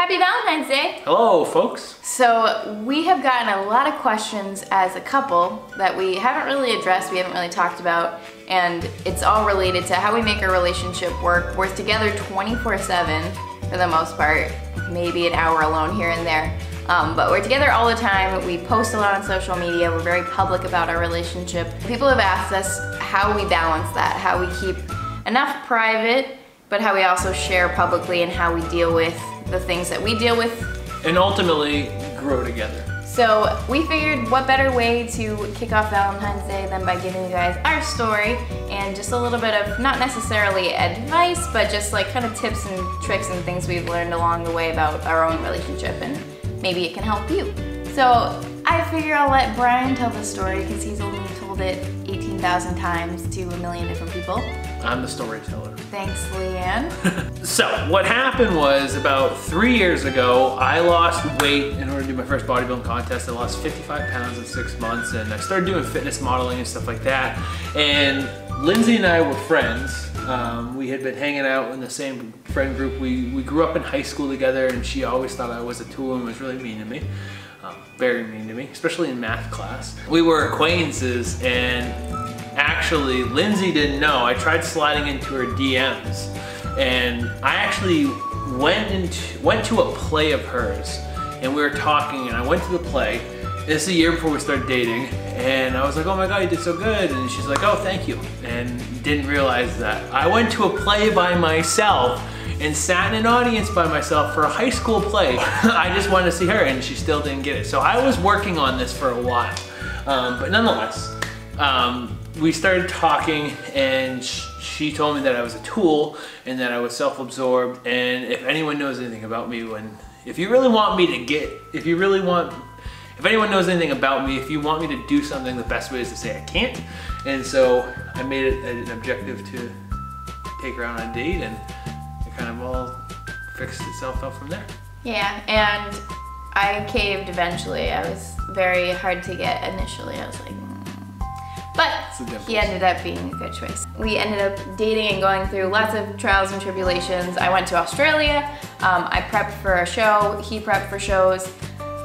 Happy Valentine's Day! Hello, folks. So we have gotten a lot of questions as a couple that we haven't really addressed, we haven't really talked about, and it's all related to how we make our relationship work. We're together 24/7 for the most part, maybe an hour alone here and there. But we're together all the time. We post a lot on social media. We're very public about our relationship. People have asked us how we balance that, how we keep enough private, but how we also share publicly and how we deal with the things that we deal with. And ultimately grow together. So we figured what better way to kick off Valentine's Day than by giving you guys our story and just a little bit of, not necessarily advice, but just like kind of tips and tricks and things we've learned along the way about our own relationship, and maybe it can help you. So I figure I'll let Brian tell the story because he's only told it 18,000 times to a million different people. I'm the storyteller. Thanks, Leanne. So what happened was about 3 years ago, I lost weight in order to do my first bodybuilding contest. I lost 55 pounds in 6 months, and I started doing fitness modeling and stuff like that. And Lindsey and I were friends. We had been hanging out in the same friend group. We grew up in high school together, and she always thought I was a tool and was really mean to me. Very mean to me, especially in math class. We were acquaintances, and actually Lindsey didn't know. I tried sliding into her DMs, and I actually went to a play of hers, and we were talking, and I went to the play. This is a year before we started dating, and I was like, oh my god, you did so good, and she's like, oh, thank you, and didn't realize that I went to a play by myself and sat in an audience by myself for a high school play. I just wanted to see her, and she still didn't get it. So I was working on this for a while, but nonetheless, we started talking, and she told me that I was a tool and that I was self-absorbed, and if anyone knows anything about me, if anyone knows anything about me, if you want me to do something, the best way is to say I can't. And so I made it an objective to take her out on a date, and it kind of all fixed itself out from there. Yeah, and I caved eventually. I was very hard to get initially. I was like, but he ended up being a good choice. We ended up dating and going through lots of trials and tribulations. I went to Australia. I prepped for a show. He prepped for shows.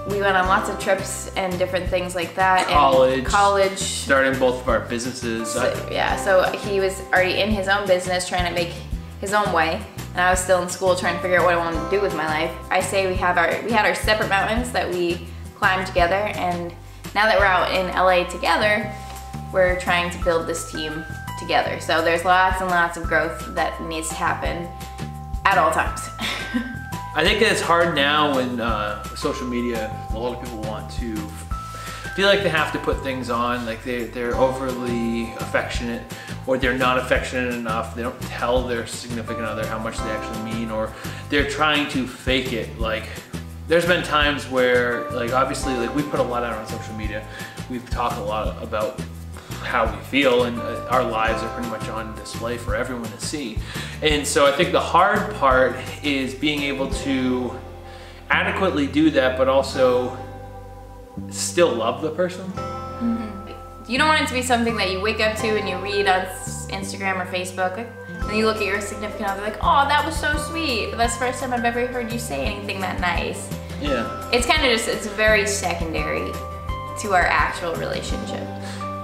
We went on lots of trips and different things like that. College. Starting both of our businesses. So he was already in his own business trying to make his own way, and I was still in school trying to figure out what I wanted to do with my life. I say we had our separate mountains that we climbed together, and now that we're out in LA together, we're trying to build this team together. So there's lots and lots of growth that needs to happen at all times. I think it's hard now when social media, a lot of people want to feel like they have to put things on, like they're overly affectionate, or they're not affectionate enough. They don't tell their significant other how much they actually mean, or they're trying to fake it. Like, there's been times where, like, obviously, like, we put a lot out on social media. We've talked a lot about how we feel, and our lives are pretty much on display for everyone to see. And so I think the hard part is being able to adequately do that, but also still love the person. Mm-hmm. You don't want it to be something that you wake up to and you read on Instagram or Facebook, and you look at your significant other like, oh, that was so sweet, but that's the first time I've ever heard you say anything that nice. Yeah. It's kind of just, it's very secondary to our actual relationship.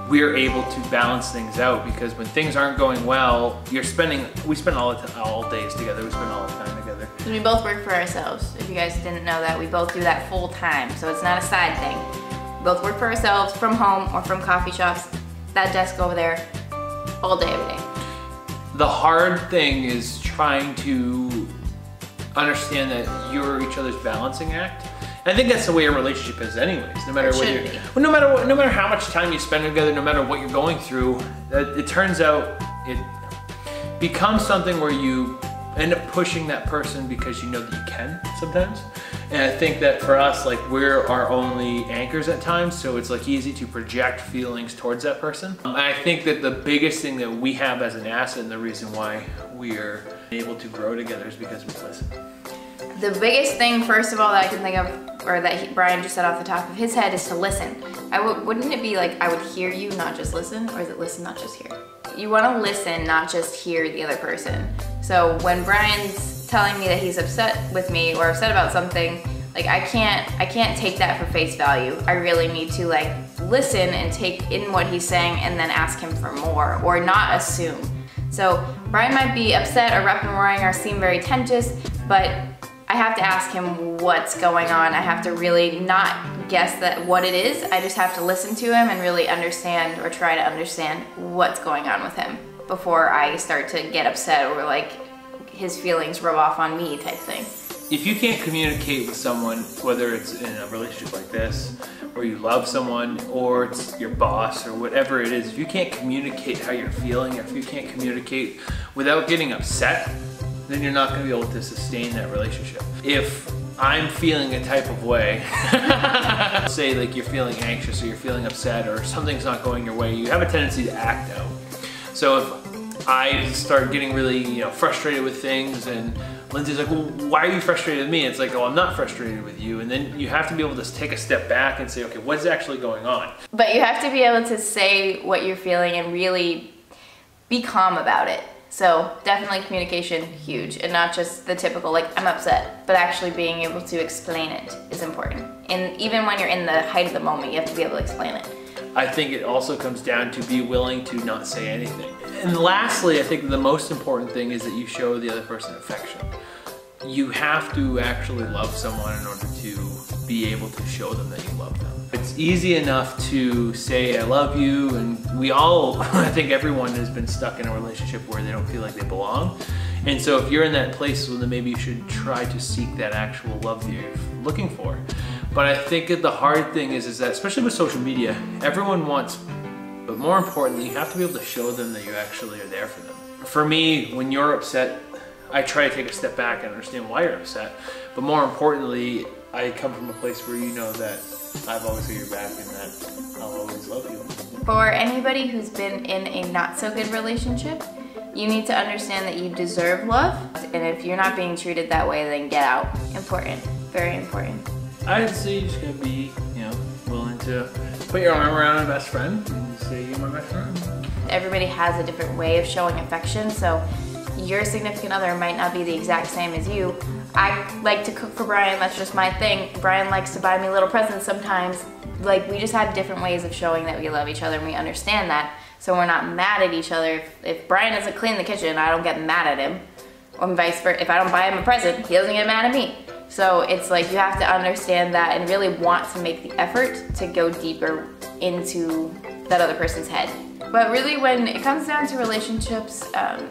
We're able to balance things out, because when things aren't going well, we spend all days together, we spend all the time together. We both work for ourselves. If you guys didn't know that, we both do that full time, so it's not a side thing. We both work for ourselves from home or from coffee shops, that desk over there, all day, every day. The hard thing is trying to understand that you're each other's balancing act. I think that's the way a relationship is anyways, no matter what no matter how much time you spend together, no matter what you're going through, it turns out it becomes something where you end up pushing that person because you know that you can sometimes. And I think that for us, like, we're our only anchors at times, so it's like easy to project feelings towards that person. I think that the biggest thing that we have as an asset, and the reason why we're able to grow together, is because we listen. The biggest thing, first of all, that I can think of, or that Brian just said off the top of his head, is to listen. Wouldn't it be like, I would hear you, not just listen? Or is it listen, not just hear? You want to listen, not just hear the other person. So when Brian's telling me that he's upset with me or upset about something, like I can't take that for face value. I really need to like listen and take in what he's saying and then ask him for more or not assume. So Brian might be upset or repping and roaring or seem very tense, but I have to ask him what's going on. I have to really not guess that what it is. I just have to listen to him and really understand or try to understand what's going on with him before I start to get upset or like his feelings rub off on me type thing. If you can't communicate with someone, whether it's in a relationship like this, or you love someone, or it's your boss, or whatever it is, if you can't communicate how you're feeling, or if you can't communicate without getting upset, then you're not going to be able to sustain that relationship. If I'm feeling a type of way, say like you're feeling anxious or you're feeling upset or something's not going your way, you have a tendency to act out. So if I start getting really frustrated with things and Lindsay's like, well, why are you frustrated with me? It's like, oh, I'm not frustrated with you. And then you have to be able to take a step back and say, okay, what's actually going on? But you have to be able to say what you're feeling and really be calm about it. So definitely communication, huge, and not just the typical like I'm upset, but actually being able to explain it is important. And even when you're in the height of the moment, you have to be able to explain it. I think it also comes down to be willing to not say anything. And lastly, I think the most important thing is that you show the other person affection. You have to actually love someone in order to be able to show them that you love them. It's easy enough to say I love you, and we all, I think everyone has been stuck in a relationship where they don't feel like they belong. And so if you're in that place, well, then maybe you should try to seek that actual love that you're looking for. But I think that the hard thing is that, especially with social media, everyone wants, but more importantly, you have to be able to show them that you actually are there for them. For me, when you're upset, I try to take a step back and understand why you're upset. But more importantly, I come from a place where you know that I've always got your back and that I'll always love you. For anybody who's been in a not so good relationship, you need to understand that you deserve love. And if you're not being treated that way, then get out. Important, very important. I'd say you just gotta be, willing to put your arm around a best friend and say, you're my best friend. Everybody has a different way of showing affection, so your significant other might not be the exact same as you. I like to cook for Brian, that's just my thing. Brian likes to buy me little presents sometimes. Like, we just have different ways of showing that we love each other and we understand that. So we're not mad at each other. If Brian doesn't clean the kitchen, I don't get mad at him. Or vice versa, if I don't buy him a present, he doesn't get mad at me. So it's like you have to understand that and really want to make the effort to go deeper into that other person's head. But really, when it comes down to relationships,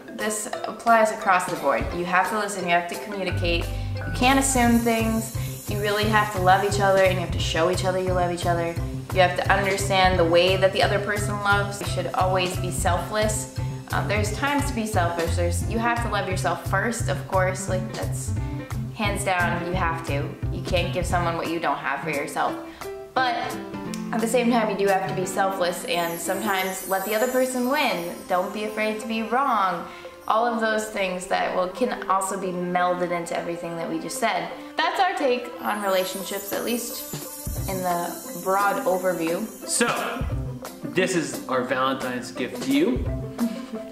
this applies across the board. You have to listen, you have to communicate, you can't assume things, you really have to love each other and you have to show each other you love each other. You have to understand the way that the other person loves. You should always be selfless. There's times to be selfish. You have to love yourself first, of course, like that's hands down, you have to. You can't give someone what you don't have for yourself. But at the same time, you do have to be selfless and sometimes let the other person win. Don't be afraid to be wrong. All of those things that can also be melded into everything that we just said. That's our take on relationships, at least in the broad overview. So, this is our Valentine's gift to you.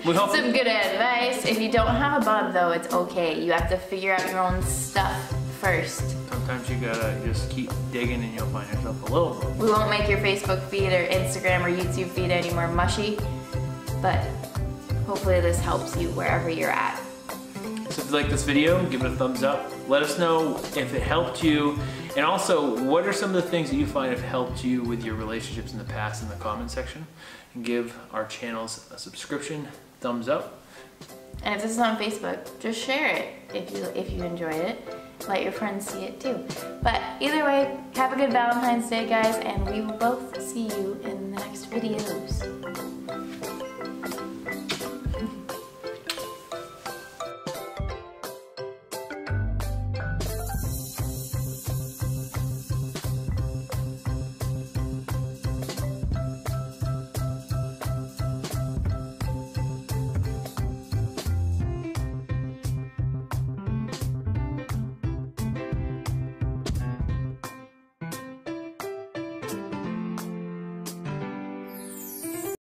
We hope some good advice. If you don't have a bud though, it's okay. You have to figure out your own stuff first. Sometimes you gotta just keep digging and you'll find yourself a little bit. We won't make your Facebook feed or Instagram or YouTube feed any more mushy, but hopefully this helps you wherever you're at. So if you like this video, give it a thumbs up. Let us know if it helped you. And also, what are some of the things that you find have helped you with your relationships in the past in the comment section? And give our channels a subscription, thumbs up. And if this is on Facebook, just share it if you enjoyed it. Let your friends see it too. But either way, have a good Valentine's Day, guys, and we will both see you in the next videos.